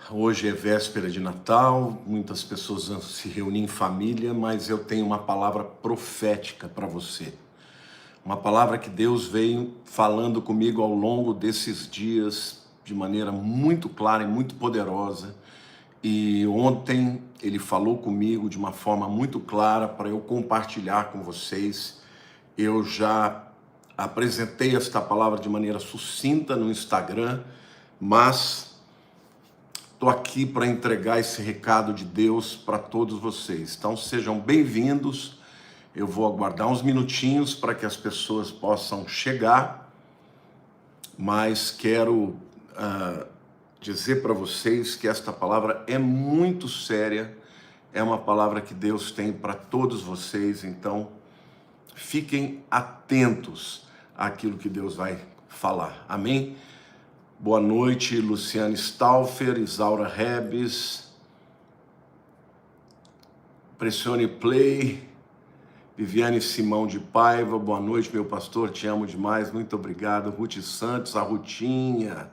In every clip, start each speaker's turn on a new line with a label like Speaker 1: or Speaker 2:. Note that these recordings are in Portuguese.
Speaker 1: Hoje é véspera de Natal, muitas pessoas vão se reunir em família, mas eu tenho uma palavra profética para você. Uma palavra que Deus veio falando comigo ao longo desses dias de maneira muito clara e muito poderosa. E ontem ele falou comigo de uma forma muito clara para eu compartilhar com vocês. Eu já apresentei esta palavra de maneira sucinta no Instagram, mas estou aqui para entregar esse recado de Deus para todos vocês. Então sejam bem-vindos. Eu vou aguardar uns minutinhos para que as pessoas possam chegar, mas quero dizer para vocês que esta palavra é muito séria, é uma palavra que Deus tem para todos vocês, então fiquem atentos àquilo que Deus vai falar. Amém? Boa noite, Luciane Stauffer, Isaura Rebes, Pressione Play, Viviane Simão de Paiva, boa noite, meu pastor, te amo demais, muito obrigado. Ruth Santos, a Rutinha,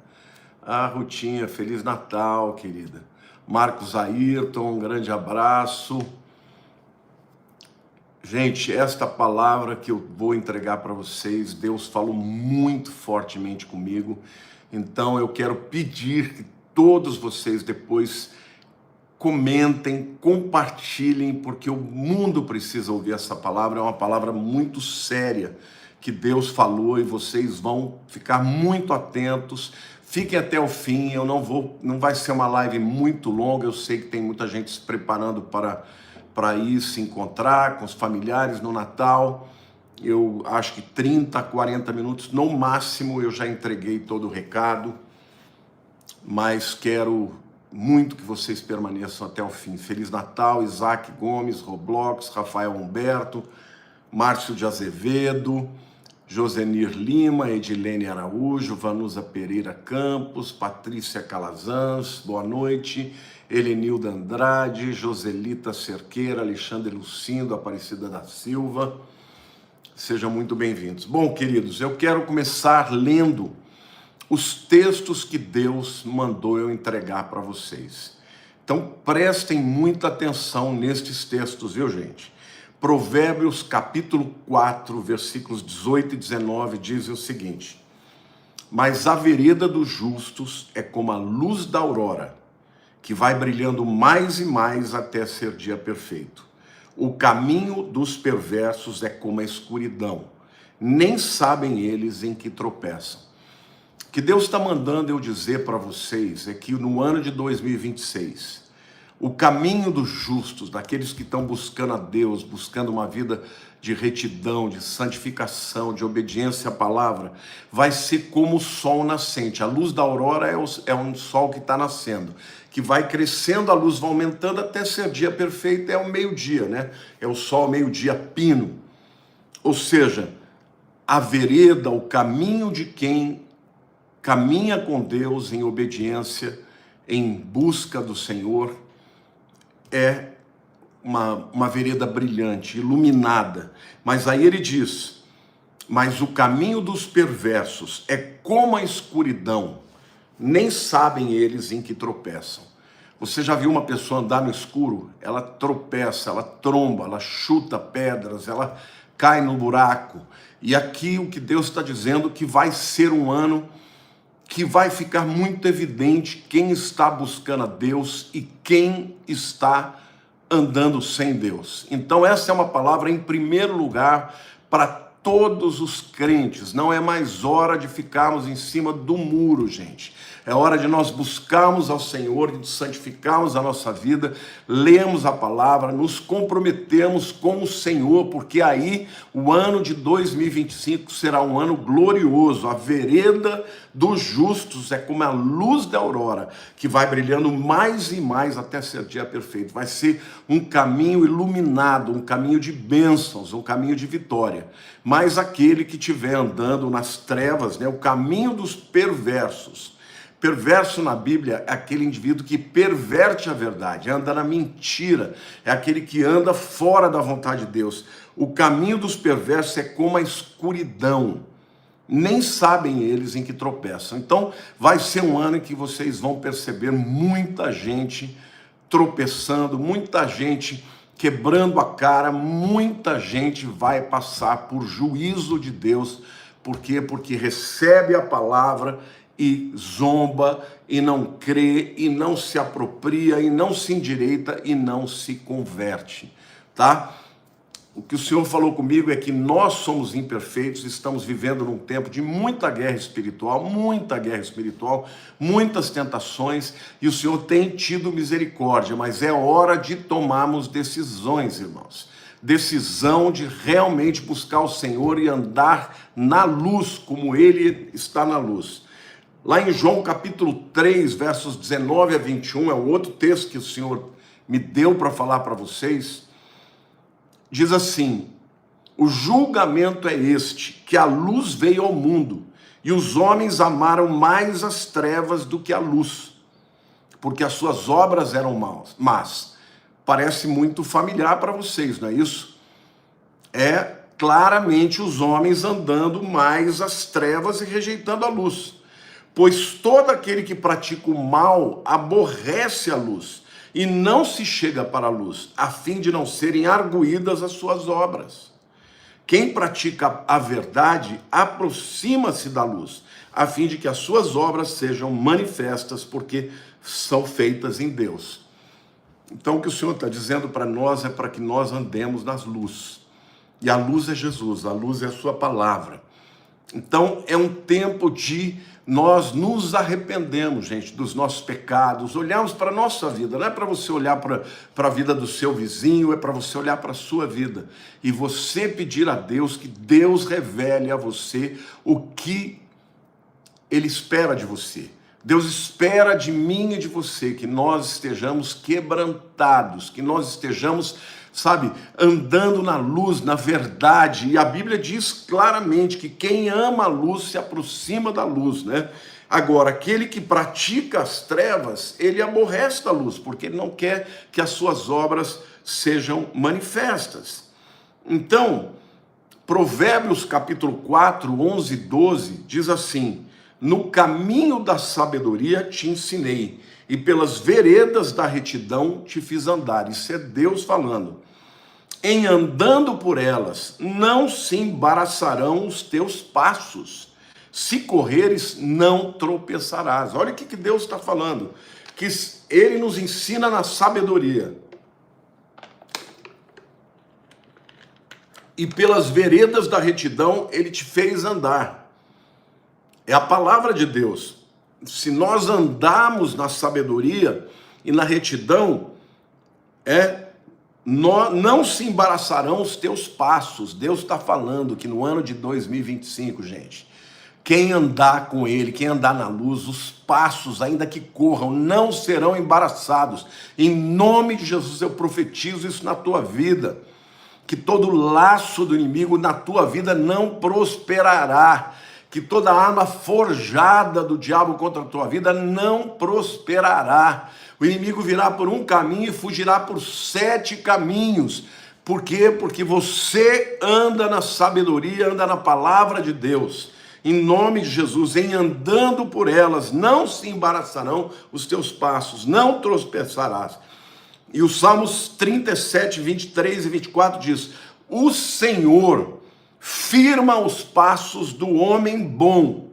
Speaker 1: Feliz Natal, querida. Marcos Ayrton, um grande abraço. Gente, esta palavra que eu vou entregar para vocês, Deus falou muito fortemente comigo. Então eu quero pedir que todos vocês depois comentem, compartilhem, porque o mundo precisa ouvir essa palavra. É uma palavra muito séria que Deus falou e vocês vão ficar muito atentos. Fiquem até o fim. Não vai ser uma live muito longa. Eu sei que tem muita gente se preparando para ir se encontrar com os familiares no Natal. Eu acho que 30, 40 minutos no máximo eu já entreguei todo o recado, mas quero muito que vocês permaneçam até o fim. Feliz Natal, Isaac Gomes, Roblox, Rafael Humberto, Márcio de Azevedo, Josenir Lima, Edilene Araújo, Vanusa Pereira Campos, Patrícia Calazans, boa noite, Helenilda Andrade, Joselita Cerqueira, Alexandre Lucindo, Aparecida da Silva. Sejam muito bem-vindos. Bom, queridos, eu quero começar lendo os textos que Deus mandou eu entregar para vocês. Então, prestem muita atenção nestes textos, viu, gente? Provérbios, capítulo 4, versículos 18 e 19, diz o seguinte: mas a vereda dos justos é como a luz da aurora, que vai brilhando mais e mais até ser dia perfeito. O caminho dos perversos é como a escuridão, nem sabem eles em que tropeçam. O que Deus está mandando eu dizer para vocês é que no ano de 2026, o caminho dos justos, daqueles que estão buscando a Deus, buscando uma vida de retidão, de santificação, de obediência à palavra, vai ser como o sol nascente. A luz da aurora é um sol que está nascendo, que vai crescendo, a luz vai aumentando até ser dia perfeito, é o meio-dia, né? É o sol meio-dia pino. Ou seja, a vereda, o caminho de quem caminha com Deus em obediência, em busca do Senhor, é uma vereda brilhante, iluminada. Mas aí ele diz, mas o caminho dos perversos é como a escuridão, nem sabem eles em que tropeçam. Você já viu uma pessoa andar no escuro? Ela tropeça, ela tromba, ela chuta pedras, ela cai no buraco. E aqui o que Deus está dizendo que vai ser um ano que vai ficar muito evidente quem está buscando a Deus e quem está andando sem Deus. Então essa é uma palavra em primeiro lugar para todos os crentes. Não é mais hora de ficarmos em cima do muro, gente. É hora de nós buscarmos ao Senhor, de santificarmos a nossa vida, lemos a palavra, nos comprometemos com o Senhor, porque aí o ano de 2025 será um ano glorioso. A vereda dos justos é como a luz da aurora, que vai brilhando mais e mais até ser dia perfeito. Vai ser um caminho iluminado, um caminho de bênçãos, um caminho de vitória. Mas aquele que estiver andando nas trevas, né, o caminho dos perversos. Perverso na Bíblia é aquele indivíduo que perverte a verdade, anda na mentira, é aquele que anda fora da vontade de Deus. O caminho dos perversos é como a escuridão, Nem sabem eles em que tropeçam. Então, vai ser um ano em que vocês vão perceber muita gente tropeçando, muita gente quebrando a cara, muita gente vai passar por juízo de Deus. Por quê? Porque recebe a palavra e zomba, e não crê, e não se apropria, e não se endireita, e não se converte, tá? O que o Senhor falou comigo é que nós somos imperfeitos, estamos vivendo num tempo de muita guerra espiritual, muitas tentações, e o Senhor tem tido misericórdia, mas é hora de tomarmos decisões, irmãos. Decisão de realmente buscar o Senhor e andar na luz, como Ele está na luz. Lá em João capítulo 3, versos 19 a 21, é um outro texto que o Senhor me deu para falar para vocês. Diz assim: o julgamento é este, que a luz veio ao mundo, e os homens amaram mais as trevas do que a luz, porque as suas obras eram más. Parece muito familiar para vocês, não é isso? É claramente os homens andando mais as trevas e rejeitando a luz. Pois todo aquele que pratica o mal aborrece a luz, e não se chega para a luz, a fim de não serem arguídas as suas obras. Quem pratica a verdade aproxima-se da luz, a fim de que as suas obras sejam manifestas, porque são feitas em Deus. Então o que o Senhor está dizendo para nós é para que nós andemos nas luzes. E a luz é Jesus, a luz é a sua palavra. Então é um tempo de nós nos arrependemos, gente, dos nossos pecados, olhamos para a nossa vida. Não é para você olhar para a vida do seu vizinho, é para você olhar para a sua vida. E você pedir a Deus que Deus revele a você o que Ele espera de você. Deus espera de mim e de você que nós estejamos quebrantados, que nós estejamos, sabe, andando na luz, na verdade. E a Bíblia diz claramente que quem ama a luz se aproxima da luz, né? Agora, aquele que pratica as trevas, ele aborrece a luz, porque ele não quer que as suas obras sejam manifestas. Então, Provérbios capítulo 4, 11 e 12, diz assim: no caminho da sabedoria te ensinei, e pelas veredas da retidão te fiz andar. Isso é Deus falando. Em andando por elas, não se embaraçarão os teus passos. Se correres, não tropeçarás. Olha o que Deus está falando. Que Ele nos ensina na sabedoria. E pelas veredas da retidão, Ele te fez andar. É a palavra de Deus. Se nós andarmos na sabedoria e na retidão, não se embaraçarão os teus passos. Deus está falando que no ano de 2025, gente, quem andar com Ele, quem andar na luz, os passos, ainda que corram, não serão embaraçados. Em nome de Jesus, eu profetizo isso na tua vida. Que todo laço do inimigo na tua vida não prosperará. Que toda arma forjada do diabo contra a tua vida não prosperará. O inimigo virá por um caminho e fugirá por 7 caminhos. Por quê? Porque você anda na sabedoria, anda na palavra de Deus. Em nome de Jesus, em andando por elas, não se embaraçarão os teus passos, não tropeçarás. E os Salmos 37, 23 e 24 diz: o Senhor firma os passos do homem bom,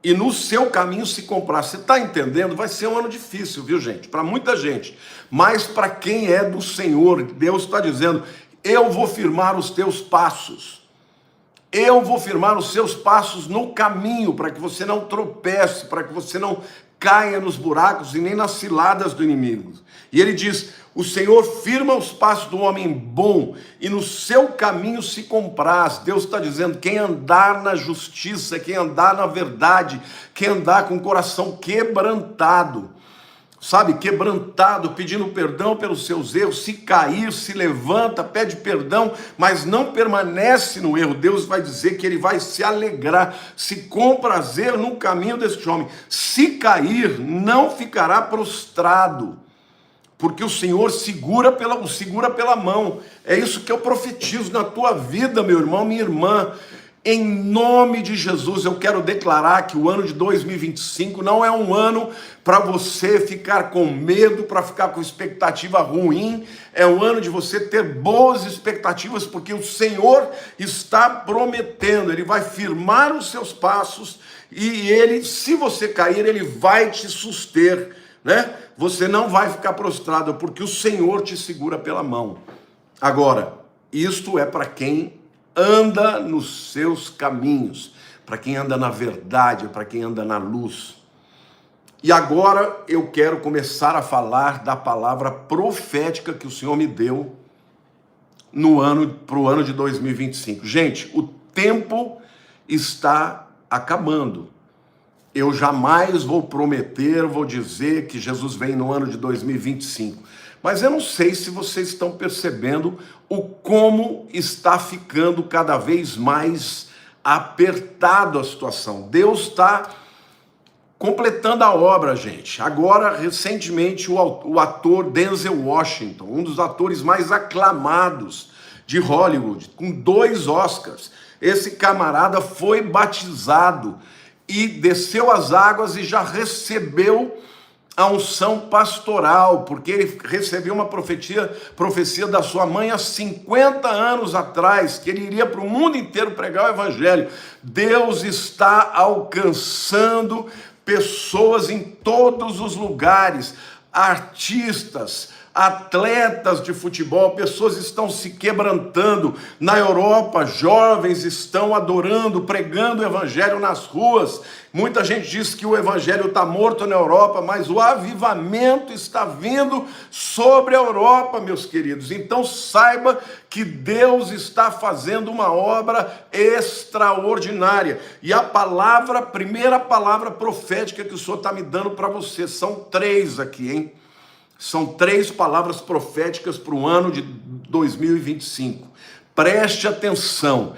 Speaker 1: e no seu caminho se compraz. Você está entendendo? Vai ser um ano difícil, viu, gente? Para muita gente. Mas para quem é do Senhor, Deus está dizendo: eu vou firmar os teus passos. Eu vou firmar os seus passos no caminho, para que você não tropece, para que você não caia nos buracos e nem nas ciladas do inimigo. E ele diz: o Senhor firma os passos do homem bom, e no seu caminho se compraz. Deus está dizendo: quem andar na justiça, quem andar na verdade, quem andar com o coração quebrantado, sabe, quebrantado, pedindo perdão pelos seus erros, se cair, se levanta, pede perdão, mas não permanece no erro. Deus vai dizer que Ele vai se alegrar, se comprazer no caminho deste homem. Se cair, não ficará prostrado, porque o Senhor segura pela mão. É isso que eu profetizo na tua vida, meu irmão, minha irmã. Em nome de Jesus, eu quero declarar que o ano de 2025 não é um ano para você ficar com medo, para ficar com expectativa ruim. É um ano de você ter boas expectativas, porque o Senhor está prometendo, Ele vai firmar os seus passos e Ele, se você cair, Ele vai te suster, né? Você não vai ficar prostrado, porque o Senhor te segura pela mão. Agora, isto é para quem anda nos seus caminhos, para quem anda na verdade, para quem anda na luz. E agora eu quero começar a falar da palavra profética que o Senhor me deu para o ano de 2025. Gente, o tempo está acabando. Eu jamais vou prometer, vou dizer que Jesus vem no ano de 2025. Mas eu não sei se vocês estão percebendo o como está ficando cada vez mais apertado a situação. Deus está completando a obra, gente. Agora, recentemente, o ator Denzel Washington, um dos atores mais aclamados de Hollywood, com 2 Oscars, esse camarada foi batizado e desceu as águas e já recebeu a unção pastoral, porque ele recebeu uma profecia da sua mãe há 50 anos atrás, que ele iria para o mundo inteiro pregar o evangelho. Deus está alcançando pessoas em todos os lugares, artistas, atletas de futebol, pessoas estão se quebrantando. Na Europa, jovens estão adorando, pregando o evangelho nas ruas. Muita gente diz que o evangelho está morto na Europa, mas o avivamento está vindo sobre a Europa, meus queridos. Então saiba que Deus está fazendo uma obra extraordinária. E a primeira palavra profética que o Senhor está me dando para você, são 3 aqui, hein? São 3 palavras proféticas para o ano de 2025. Preste atenção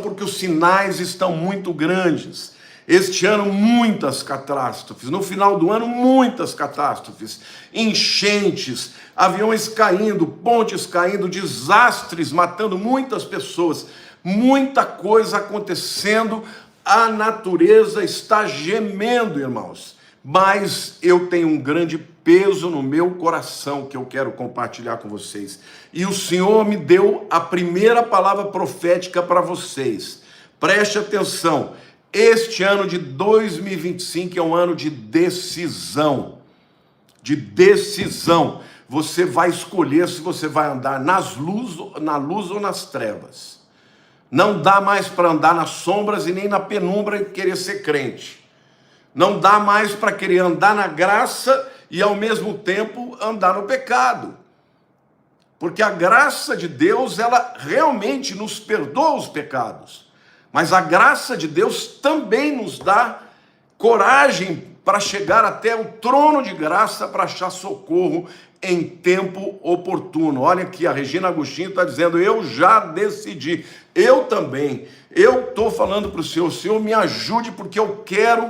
Speaker 1: porque os sinais estão muito grandes. Este ano, muitas catástrofes. No final do ano, muitas catástrofes. Enchentes, aviões caindo, pontes caindo, desastres matando muitas pessoas. Muita coisa acontecendo. A natureza está gemendo, irmãos. Mas eu tenho um grande peso no meu coração que eu quero compartilhar com vocês. E o Senhor me deu a primeira palavra profética para vocês. Preste atenção. Este ano de 2025 é um ano de decisão. De decisão. Você vai escolher se você vai andar na luz ou nas trevas. Não dá mais para andar nas sombras e nem na penumbra e querer ser crente. Não dá mais para querer andar na graça e ao mesmo tempo andar no pecado. Porque a graça de Deus, ela realmente nos perdoa os pecados. Mas a graça de Deus também nos dá coragem para chegar até o trono de graça para achar socorro em tempo oportuno. Olha aqui, a Regina Agostinho está dizendo, eu já decidi. Eu também. Eu estou falando para o Senhor me ajude porque eu quero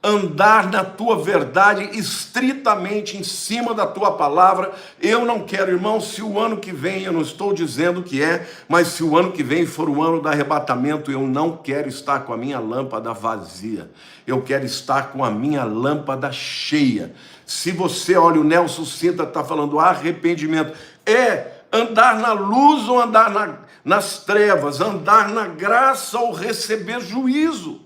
Speaker 1: andar na tua verdade, estritamente em cima da tua palavra. Eu não quero, irmão, se o ano que vem, eu não estou dizendo que é, mas se o ano que vem for o ano do arrebatamento, eu não quero estar com a minha lâmpada vazia, eu quero estar com a minha lâmpada cheia. Se você olha, o Nelson Cinta está falando arrependimento, andar na luz ou andar nas trevas, andar na graça ou receber juízo.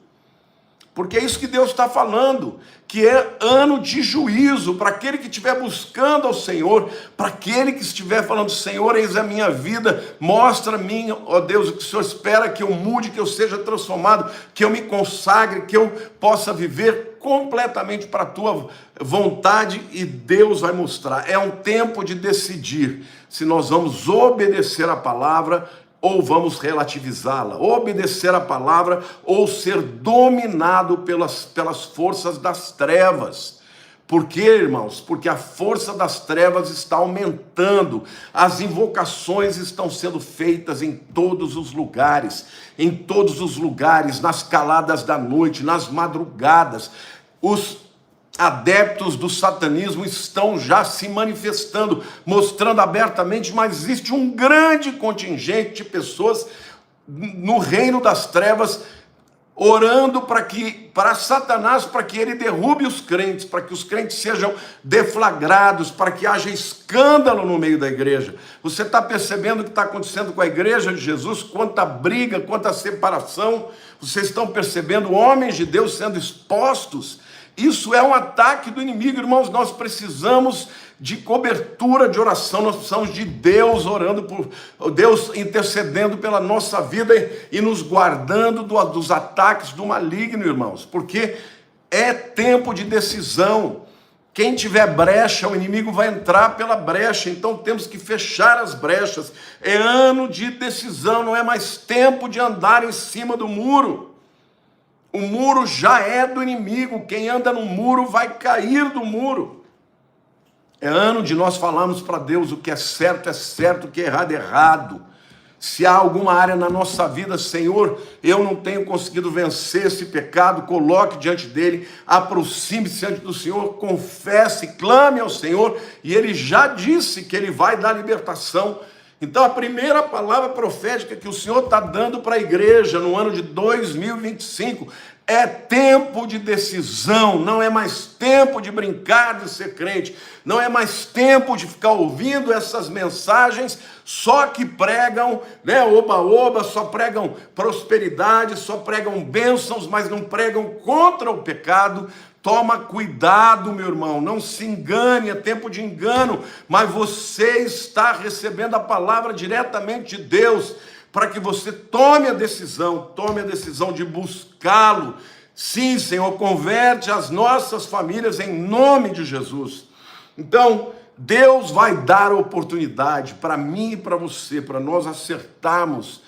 Speaker 1: Porque é isso que Deus está falando, que é ano de juízo para aquele que estiver buscando ao Senhor, para aquele que estiver falando, Senhor, eis a minha vida, mostra a mim, ó Deus, o que o Senhor espera que eu mude, que eu seja transformado, que eu me consagre, que eu possa viver completamente para a tua vontade, e Deus vai mostrar. É um tempo de decidir se nós vamos obedecer a palavra ou vamos relativizá-la, obedecer a palavra ou ser dominado pelas forças das trevas. Por quê, irmãos? Porque a força das trevas está aumentando, as invocações estão sendo feitas em todos os lugares, nas caladas da noite, nas madrugadas. Os adeptos do satanismo estão já se manifestando, mostrando abertamente, mas existe um grande contingente de pessoas no reino das trevas, orando para Satanás, para que ele derrube os crentes, para que os crentes sejam deflagrados, para que haja escândalo no meio da igreja. Você está percebendo o que está acontecendo com a igreja de Jesus? Quanta briga, quanta separação. Vocês estão percebendo homens de Deus sendo expostos? Isso é um ataque do inimigo, irmãos. Nós precisamos de cobertura de oração, nós precisamos de Deus orando por Deus, intercedendo pela nossa vida e nos guardando dos ataques do maligno, irmãos, porque é tempo de decisão. Quem tiver brecha, o inimigo vai entrar pela brecha, então temos que fechar as brechas. É ano de decisão, não é mais tempo de andar em cima do muro. O muro já é do inimigo, quem anda no muro vai cair do muro. É ano de nós falarmos para Deus: o que é certo, o que é errado. Se há alguma área na nossa vida, Senhor, eu não tenho conseguido vencer esse pecado, coloque diante dele, aproxime-se diante do Senhor, confesse, clame ao Senhor, e ele já disse que ele vai dar libertação. Então a primeira palavra profética que o Senhor está dando para a igreja no ano de 2025 é tempo de decisão. Não é mais tempo de brincar de ser crente, não é mais tempo de ficar ouvindo essas mensagens só que pregam, oba-oba, só pregam prosperidade, só pregam bênçãos, mas não pregam contra o pecado. Toma cuidado, meu irmão, não se engane, é tempo de engano, mas você está recebendo a palavra diretamente de Deus, para que você tome a decisão de buscá-lo. Sim, Senhor, converte as nossas famílias em nome de Jesus. Então, Deus vai dar a oportunidade para mim e para você, para nós acertarmos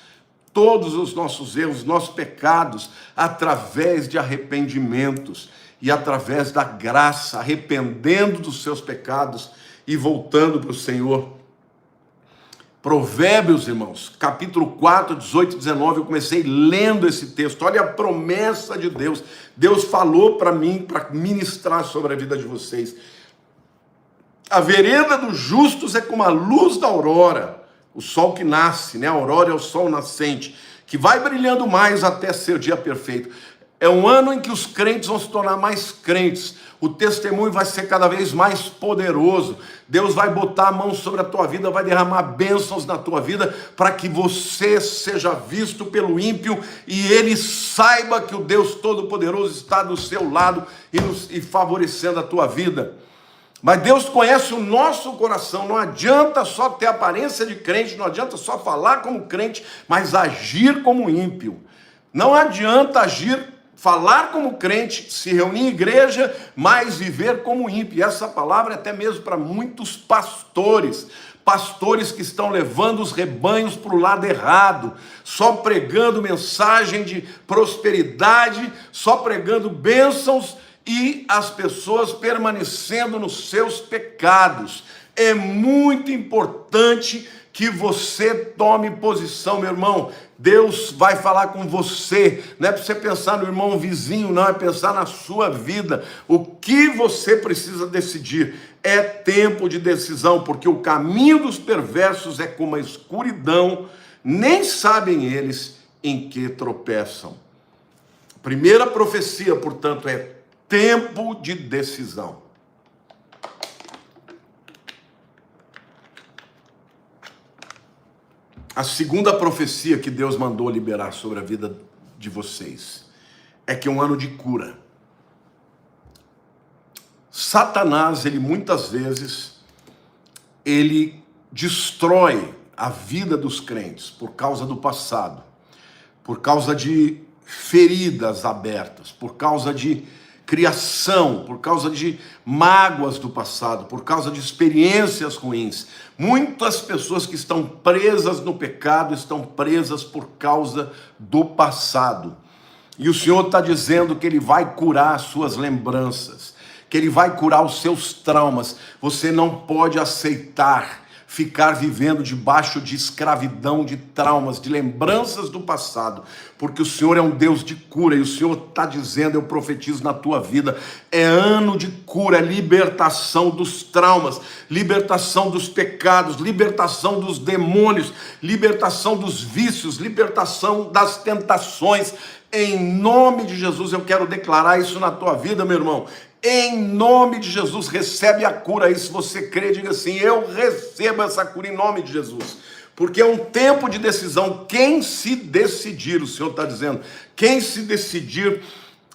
Speaker 1: todos os nossos erros, nossos pecados, através de arrependimentos e através da graça, arrependendo dos seus pecados e voltando para o Senhor. Provérbios, irmãos, capítulo 4, 18 e 19, eu comecei lendo esse texto. Olha a promessa de Deus. Deus falou para mim, para ministrar sobre a vida de vocês. A vereda dos justos é como a luz da aurora, o sol que nasce, a aurora é o sol nascente, que vai brilhando mais até ser dia perfeito. É um ano em que os crentes vão se tornar mais crentes, o testemunho vai ser cada vez mais poderoso, Deus vai botar a mão sobre a tua vida, vai derramar bênçãos na tua vida, para que você seja visto pelo ímpio, e ele saiba que o Deus Todo-Poderoso está do seu lado e favorecendo a tua vida. Mas Deus conhece o nosso coração, não adianta só ter aparência de crente, não adianta só falar como crente, mas agir como ímpio. Não adianta falar como crente, se reunir em igreja, mas viver como ímpio. E essa palavra é até mesmo para muitos pastores que estão levando os rebanhos para o lado errado, só pregando mensagem de prosperidade, só pregando bênçãos, e as pessoas permanecendo nos seus pecados. É muito importante que você tome posição, meu irmão. Deus vai falar com você, não é para você pensar no irmão vizinho, não, é pensar na sua vida. O que você precisa decidir? É tempo de decisão, porque o caminho dos perversos é como a escuridão, nem sabem eles em que tropeçam. Primeira profecia, portanto, é tempo de decisão. A segunda profecia que Deus mandou liberar sobre a vida de vocês é que é um ano de cura. Satanás, ele muitas vezes, ele destrói a vida dos crentes por causa do passado, por causa de feridas abertas, por causa de criação, por causa de mágoas do passado, por causa de experiências ruins. Muitas pessoas que estão presas no pecado estão presas por causa do passado. E o Senhor está dizendo que Ele vai curar as suas lembranças, que Ele vai curar os seus traumas. Você não pode aceitar ficar vivendo debaixo de escravidão, de traumas, de lembranças do passado, porque o Senhor é um Deus de cura, e o Senhor está dizendo, eu profetizo na tua vida, é ano de cura, libertação dos traumas, libertação dos pecados, libertação dos demônios, libertação dos vícios, libertação das tentações. Em nome de Jesus, eu quero declarar isso na tua vida, meu irmão. Em nome de Jesus, recebe a cura aí. Se você crê, diga assim: eu recebo essa cura em nome de Jesus. Porque é um tempo de decisão. Quem se decidir, o Senhor está dizendo, quem se decidir,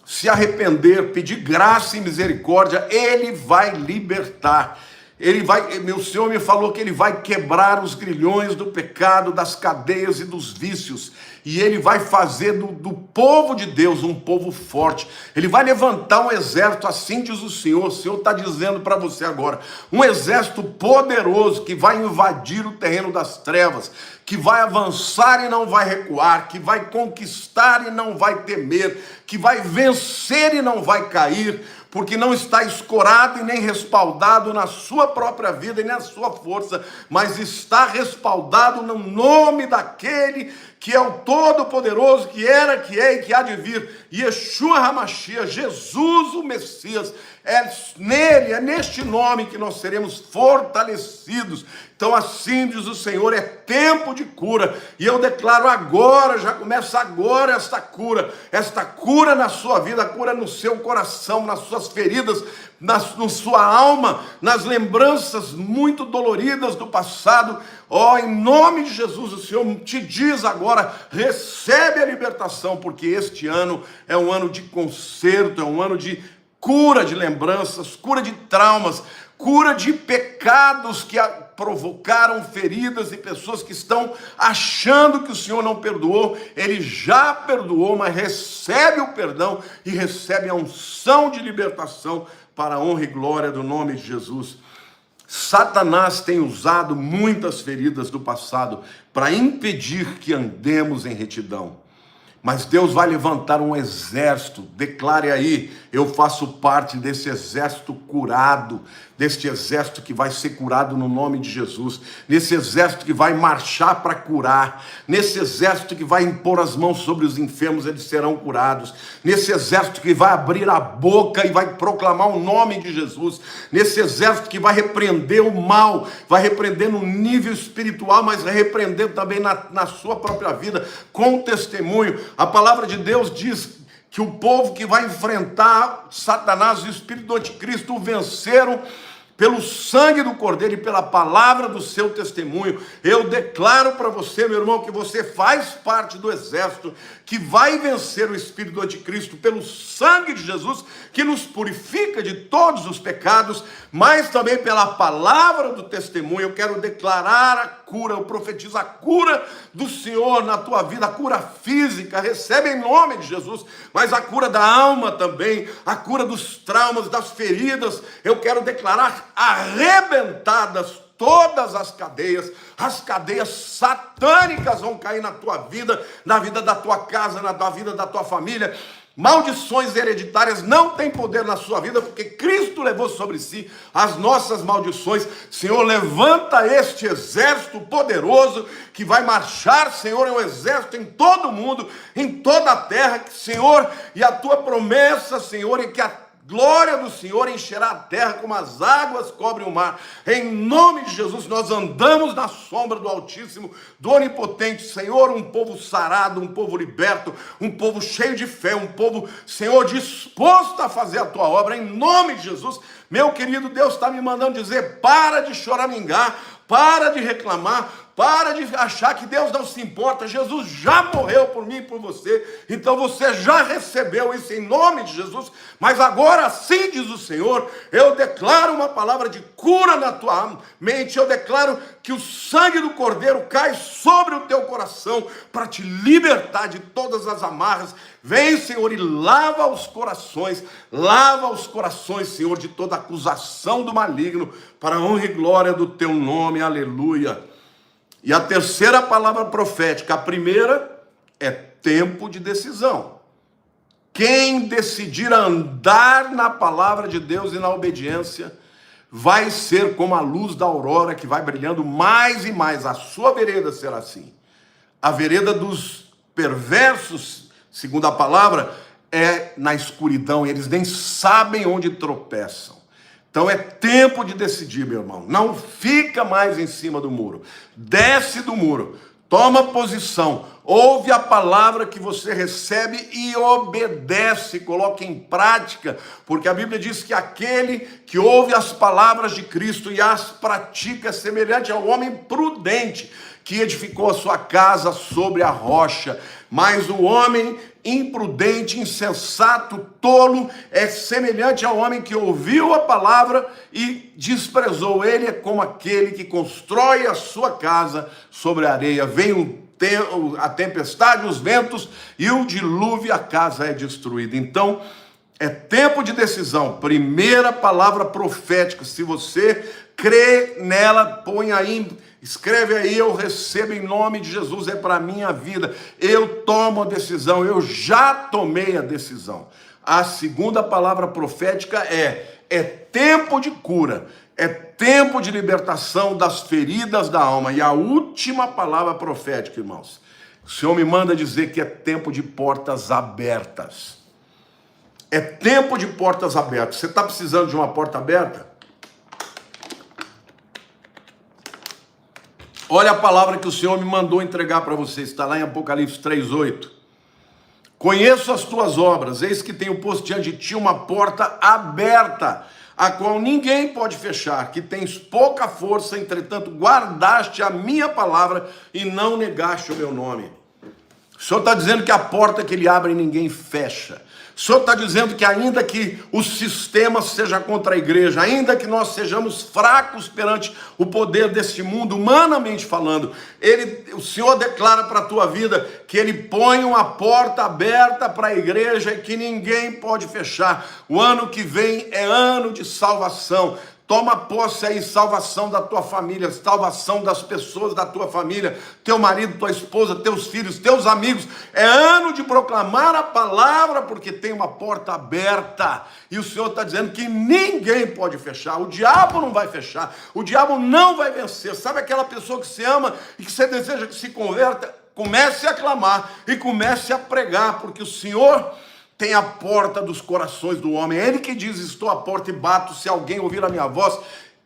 Speaker 1: se arrepender, pedir graça e misericórdia, Ele vai libertar. Meu Senhor me falou que Ele vai quebrar os grilhões do pecado, das cadeias e dos vícios, e Ele vai fazer do povo de Deus um povo forte. Ele vai levantar um exército, assim diz o Senhor está dizendo para você agora, um exército poderoso que vai invadir o terreno das trevas, que vai avançar e não vai recuar, que vai conquistar e não vai temer, que vai vencer e não vai cair, porque não está escorado e nem respaldado na sua própria vida e na sua força, mas está respaldado no nome daquele que é o Todo-Poderoso, que era, que é e que há de vir, Yeshua HaMashiach, Jesus o Messias. É nele, é neste nome que nós seremos fortalecidos. Então assim diz o Senhor, é tempo de cura, e eu declaro agora, já começa agora esta cura na sua vida, a cura no seu coração, nas suas feridas, na sua alma, nas lembranças muito doloridas do passado. Em nome de Jesus, o Senhor te diz agora, recebe a libertação, porque este ano é um ano de conserto, é um ano de cura de lembranças, cura de traumas, cura de pecados que provocaram feridas e pessoas que estão achando que o Senhor não perdoou. Ele já perdoou, mas recebe o perdão e recebe a unção de libertação para a honra e glória do nome de Jesus. Satanás tem usado muitas feridas do passado para impedir que andemos em retidão. Mas Deus vai levantar um exército, declare aí, eu faço parte desse exército curado, deste exército que vai ser curado no nome de Jesus, nesse exército que vai marchar para curar, nesse exército que vai impor as mãos sobre os enfermos, eles serão curados, nesse exército que vai abrir a boca e vai proclamar o nome de Jesus, nesse exército que vai repreender o mal, vai repreender no nível espiritual, mas vai repreender também na sua própria vida, com testemunho. A palavra de Deus diz que o povo que vai enfrentar Satanás e o espírito do anticristo o venceram pelo sangue do Cordeiro e pela palavra do seu testemunho. Eu declaro para você, meu irmão, que você faz parte do exército que vai vencer o espírito do anticristo pelo sangue de Jesus, que nos purifica de todos os pecados, mas também pela palavra do testemunho. Eu quero declarar a cura, eu profetizo a cura do Senhor na tua vida, a cura física, recebe em nome de Jesus, mas a cura da alma também, a cura dos traumas, das feridas. Eu quero declarar arrebentadas todas as cadeias satânicas vão cair na tua vida, na vida da tua casa, na vida da tua família. Maldições hereditárias não têm poder na sua vida, porque Cristo levou sobre si as nossas maldições. Senhor, levanta este exército poderoso que vai marchar, Senhor, é um exército em todo o mundo, em toda a terra, Senhor, e a tua promessa, Senhor, é que a glória do Senhor encherá a terra como as águas cobrem o mar. Em nome de Jesus, nós andamos na sombra do Altíssimo, do Onipotente, Senhor, um povo sarado, um povo liberto, um povo cheio de fé, um povo, Senhor, disposto a fazer a tua obra, em nome de Jesus. Meu querido, Deus está me mandando dizer, para de choramingar, para de reclamar, para de achar que Deus não se importa. Jesus já morreu por mim e por você, então você já recebeu isso em nome de Jesus. Mas agora sim, diz o Senhor, eu declaro uma palavra de cura na tua mente, eu declaro que o sangue do Cordeiro cai sobre o teu coração para te libertar de todas as amarras. Vem, Senhor, e lava os corações, Senhor, de toda acusação do maligno, para a honra e glória do teu nome, aleluia. E a terceira palavra profética, a primeira é tempo de decisão. Quem decidir andar na palavra de Deus e na obediência, vai ser como a luz da aurora que vai brilhando mais e mais. A sua vereda será assim. A vereda dos perversos, segundo a palavra, é na escuridão. Eles nem sabem onde tropeçam. Então é tempo de decidir, meu irmão. Não fica mais em cima do muro. Desce do muro. Toma posição, ouve a palavra que você recebe e obedece, coloca em prática, porque a Bíblia diz que aquele que ouve as palavras de Cristo e as pratica é semelhante ao homem prudente, que edificou a sua casa sobre a rocha. Mas o homem imprudente, insensato, tolo, é semelhante ao homem que ouviu a palavra e desprezou. Ele é como aquele que constrói a sua casa sobre a areia. Vem a tempestade, os ventos e o dilúvio, a casa é destruída. Então, é tempo de decisão. Primeira palavra profética. Se você crê nela, põe aí, escreve aí: eu recebo em nome de Jesus, é para a minha vida. Eu tomo a decisão, eu já tomei a decisão. A segunda palavra profética é tempo de cura, é tempo de libertação das feridas da alma. E a última palavra profética, irmãos, o Senhor me manda dizer que é tempo de portas abertas. É tempo de portas abertas. Você está precisando de uma porta aberta? Olha a palavra que o Senhor me mandou entregar para você. Está lá em Apocalipse 3:8. Conheço as tuas obras, eis que tenho posto diante de ti uma porta aberta, a qual ninguém pode fechar, que tens pouca força, entretanto guardaste a minha palavra e não negaste o meu nome. O Senhor está dizendo que a porta que ele abre ninguém fecha. O Senhor está dizendo que ainda que o sistema seja contra a igreja, ainda que nós sejamos fracos perante o poder deste mundo, humanamente falando, o Senhor declara para a tua vida que ele põe uma porta aberta para a igreja e que ninguém pode fechar. O ano que vem é ano de salvação. Toma posse aí, salvação da tua família, salvação das pessoas da tua família, teu marido, tua esposa, teus filhos, teus amigos. É ano de proclamar a palavra, porque tem uma porta aberta. E o Senhor está dizendo que ninguém pode fechar. O diabo não vai fechar, o diabo não vai vencer. Sabe aquela pessoa que você ama e que você deseja que se converta? Comece a clamar e comece a pregar, porque o Senhor tem a porta dos corações do homem. É ele que diz: estou à porta e bato, se alguém ouvir a minha voz,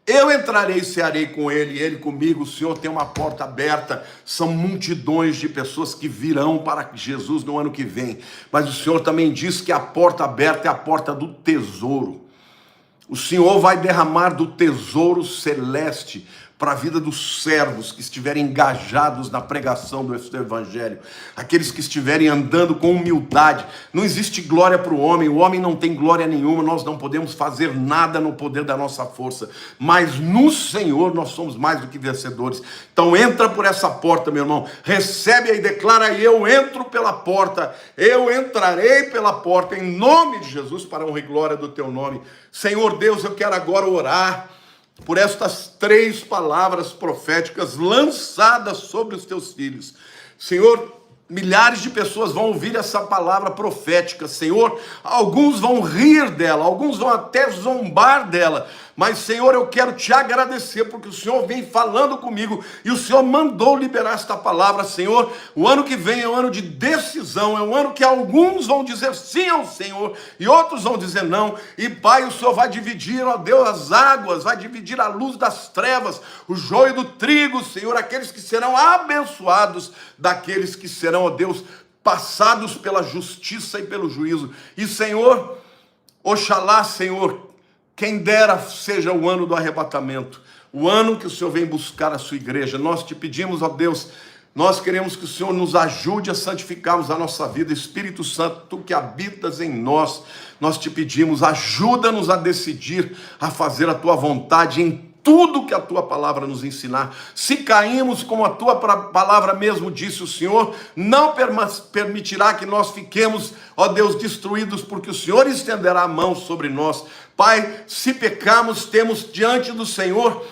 Speaker 1: eu entrarei e cearei com ele, e ele comigo. O Senhor tem uma porta aberta. São multidões de pessoas que virão para Jesus no ano que vem. Mas o Senhor também diz que a porta aberta é a porta do tesouro. O Senhor vai derramar do tesouro celeste para a vida dos servos que estiverem engajados na pregação do Evangelho, aqueles que estiverem andando com humildade. Não existe glória para o homem não tem glória nenhuma, nós não podemos fazer nada no poder da nossa força, mas no Senhor nós somos mais do que vencedores. Então entra por essa porta, meu irmão, recebe e declara: eu entro pela porta, eu entrarei pela porta, em nome de Jesus, para a honra e glória do teu nome. Senhor Deus, eu quero agora orar por estas 3 palavras proféticas lançadas sobre os teus filhos. Senhor, milhares de pessoas vão ouvir essa palavra profética, Senhor. Alguns vão rir dela, alguns vão até zombar dela. Mas, Senhor, eu quero te agradecer, porque o Senhor vem falando comigo e o Senhor mandou liberar esta palavra, Senhor. O ano que vem é um ano de decisão, é um ano que alguns vão dizer sim ao Senhor e outros vão dizer não. E, Pai, o Senhor vai dividir, ó Deus, as águas, vai dividir a luz das trevas, o joio do trigo, Senhor, aqueles que serão abençoados daqueles que serão, ó Deus, passados pela justiça e pelo juízo. E, Senhor, oxalá, Senhor, quem dera seja o ano do arrebatamento, o ano que o Senhor vem buscar a sua igreja. Nós te pedimos, ó Deus, nós queremos que o Senhor nos ajude a santificarmos a nossa vida. Espírito Santo, tu que habitas em nós, nós te pedimos, ajuda-nos a decidir, a fazer a tua vontade em tudo que a tua palavra nos ensinar. Se caímos, como a tua palavra mesmo disse, o Senhor não permitirá que nós fiquemos, ó Deus, destruídos, porque o Senhor estenderá a mão sobre nós. Pai, se pecarmos, temos diante do Senhor,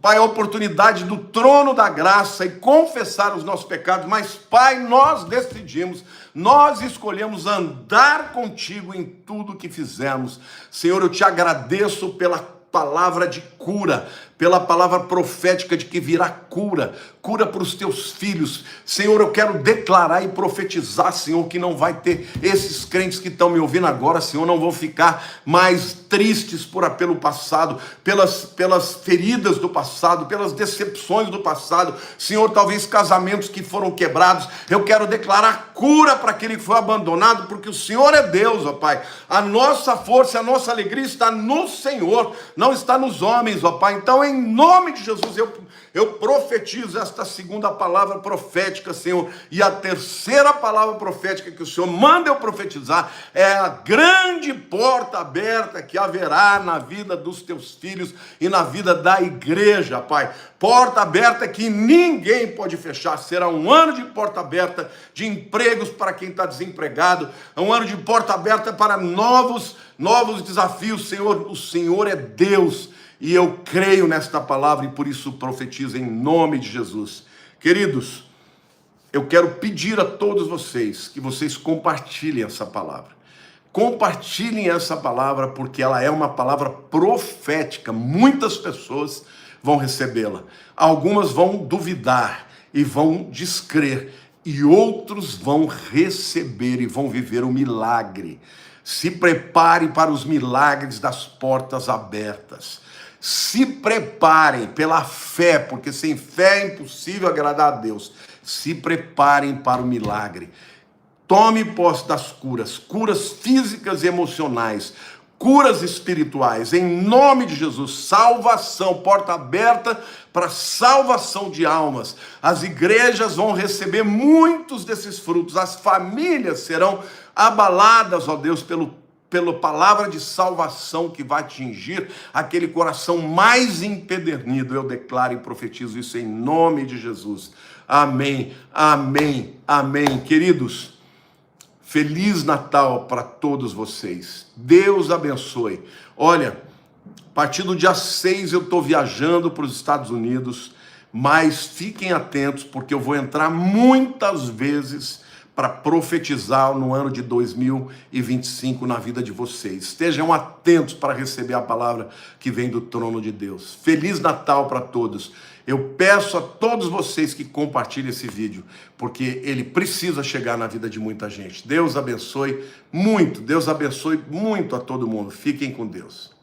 Speaker 1: Pai, a oportunidade do trono da graça e confessar os nossos pecados. Mas, Pai, nós decidimos, nós escolhemos andar contigo em tudo que fizemos. Senhor, eu te agradeço pela palavra de cura, pela palavra profética de que virá cura para os teus filhos. Senhor, eu quero declarar e profetizar, Senhor, que não vai ter esses crentes que estão me ouvindo agora, Senhor, não vão ficar mais tristes pelo passado, pelas feridas do passado, pelas decepções do passado, Senhor, talvez casamentos que foram quebrados. Eu quero declarar cura para aquele que foi abandonado, porque o Senhor é Deus, ó Pai. A nossa força, a nossa alegria está no Senhor, não está nos homens, ó Pai. Então, em nome de Jesus, eu profetizo esta segunda palavra profética, Senhor, e a terceira palavra profética que o Senhor manda eu profetizar é a grande porta aberta que haverá na vida dos teus filhos e na vida da igreja, Pai. Porta aberta que ninguém pode fechar. Será um ano de porta aberta de empregos para quem está desempregado, um ano de porta aberta para novos desafios, Senhor. O Senhor é Deus. E eu creio nesta palavra e por isso profetizo em nome de Jesus. Queridos, eu quero pedir a todos vocês que vocês compartilhem essa palavra. Compartilhem essa palavra porque ela é uma palavra profética. Muitas pessoas vão recebê-la. Algumas vão duvidar e vão descrer. E outros vão receber e vão viver o milagre. Se prepare para os milagres das portas abertas. Se preparem pela fé, porque sem fé é impossível agradar a Deus. Se preparem para o milagre. Tome posse das curas físicas e emocionais, curas espirituais, em nome de Jesus. Salvação, porta aberta para salvação de almas. As igrejas vão receber muitos desses frutos, as famílias serão abaladas, ó Deus, pela palavra de salvação que vai atingir aquele coração mais empedernido. Eu declaro e profetizo isso em nome de Jesus. Amém, amém, amém. Queridos, Feliz Natal para todos vocês. Deus abençoe. Olha, a partir do dia 6 eu estou viajando para os Estados Unidos, mas fiquem atentos porque eu vou entrar muitas vezes para profetizar no ano de 2025 na vida de vocês. Estejam atentos para receber a palavra que vem do trono de Deus. Feliz Natal para todos. Eu peço a todos vocês que compartilhem esse vídeo, porque ele precisa chegar na vida de muita gente. Deus abençoe muito a todo mundo. Fiquem com Deus.